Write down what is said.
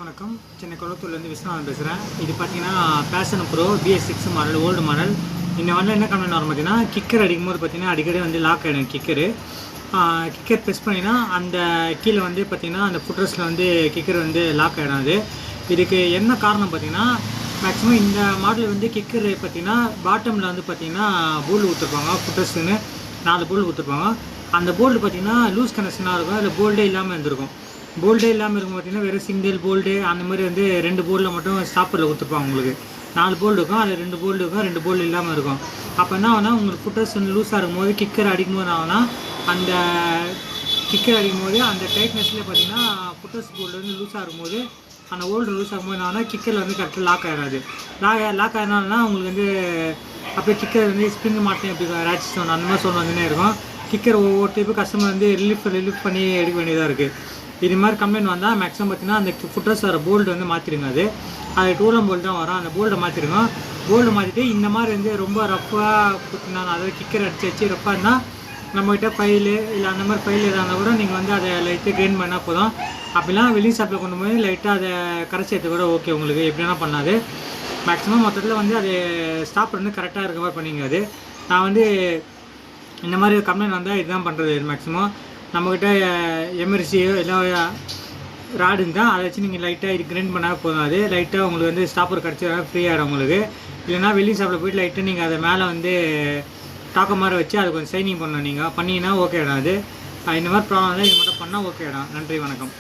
வணக்கம். சென்னை கொளத்தூர்லேருந்து விஸ்வநாதன் பேசுகிறேன். இது பார்த்தீங்கன்னா passion pro BS6 model, old model. இந்த மாடலில் என்ன கம்ப்ளைண்ட் வரும் பார்த்தீங்கன்னா, கிக்கர் அடிக்கும்போது பார்த்தீங்கன்னா அடிக்கடி வந்து லாக் ஆகிடும் கிக்கர் ப்ரெஸ் பண்ணினா அந்த கீழே வந்து பார்த்தீங்கன்னா அந்த ஃபுட்ரெஸ்ட்டில் வந்து கிக்கர் வந்து லாக் ஆகிடும். இதுக்கு என்ன காரணம் பார்த்தீங்கன்னா, மேக்ஸிமம் இந்த மாடல் வந்து கிக்கர் பார்த்தீங்கன்னா பாட்டமில் வந்து பார்த்தீங்கன்னா போல்டு கொடுத்துருப்பாங்க. ஃபுட்ரெஸ்ட்டுன்னு 4 போல்டு கொடுத்துருப்பாங்க. அந்த போல்டு பார்த்தீங்கன்னா லூஸ் கனெக்ஷனாக இருக்கும். அதில் போல்டே இல்லாமல் இருந்திருக்கும். போல்டே இல்லாமல் இருக்கும் பார்த்தீங்கன்னா வெறும் சிங்கிள் போல்டு அந்த மாதிரி வந்து 2 போல்டில் மட்டும் ஸ்டாப்பரில் கொடுத்துருப்பாங்க. உங்களுக்கு 4 போல்டு இருக்கும், அதில் 2 போல்டு இருக்கும், 2 போல்டு இல்லாமல் இருக்கும். அப்போ என்ன ஆகுனா, உங்களுக்கு ஃபுட்டர்ஸ் வந்து லூஸாக இருக்கும்போது கிக்கர் அடிக்கும்போது என்ன ஆகுனா, அந்த கிக்கர் அடிக்கும்போது அந்த டைட்னஸ்லேயே பார்த்தீங்கன்னா ஃபுட்டர்ஸ் போல்டு வந்து லூஸாக இருக்கும்போது அந்த ஓல்டு லூஸ் ஆகும்போது என்ன ஆகுனா, கிக்கரில் வந்து கரெக்டாக லாக் ஆகிடாது. லாக் ஆகினால்னா உங்களுக்கு வந்து அப்படியே கிக்கர் வந்து ஸ்ப்ரிங் மாட்டேன் அப்படி ரேட்ச் சவுண்ட் அந்த மாதிரி சவுண்ட் வந்துனே இருக்கும். கிக்கர் ஒவ்வொரு டைப்பு கஸ்டமர் வந்து ரிலீஃப் பண்ணி எடுக்க வேண்டியதாக இருக்குது. இது மாதிரி கம்ப்ளைண்ட் வந்தால் மேக்ஸிமம் பார்த்தீங்கன்னா அந்த ஃபுட்டர்ஸ் வர போல்டு வந்து மாற்றிடுங்க. அது டூலம் போல்டு தான் வரும். அந்த போல்டை மாற்றிடுங்க. போல்டு மாற்றிட்டு இந்த மாதிரி வந்து ரொம்ப ரஃப்பாக கொடுத்துருந்தாங்க, அதாவது கிக்கர் அடிச்சு ரஃப்பாக இருந்தால் நம்மகிட்ட ஃபைலு இல்லை அந்த மாதிரி ஃபைல் எதாக இருந்தால் கூட நீங்கள் வந்து அதை லைட்டாக கிரைண்ட் பண்ணால் போதும். அப்படிலாம் வெளியே ஷாப்பில் கொண்டு போய் லைட்டாக அதை கரைச்சி எடுத்து கூட ஓகே, உங்களுக்கு எப்படின்னா பண்ணாது. மேக்ஸிமம் மொத்தத்தில் வந்து அது ஸ்டாப் வந்து கரெக்டாக இருக்க மாதிரி பண்ணிங்க. நான் வந்து இந்த மாதிரி கம்ப்ளைண்ட் வந்தால் இதுதான் பண்ணுறது. மேக்ஸிமம் நம்மக்கிட்ட எமர்ஜென்சியோ இல்லை ராடு இருந்தால் அதை வச்சு நீங்கள் லைட்டாக இது கிரைண்ட் பண்ணால் போதும். அது லைட்டாக உங்களுக்கு வந்து ஸ்டாப்பர் கிடச்சி ஃப்ரீ ஆகிடும் உங்களுக்கு. இல்லைனா வெளியே ஷாப்பில் போய்ட்டு லைட்டாக நீங்கள் அதை மேலே வந்து டாக்க மாதிரி வச்சு அதை கொஞ்சம் ஷைனிங் பண்ணணும். நீங்கள் பண்ணிங்கன்னா ஓகே ஆகிடும். இந்த மாதிரி ப்ராப்ளம் தான் இது மட்டும் பண்ணால் ஓகே ஆகிடும். நன்றி, வணக்கம்.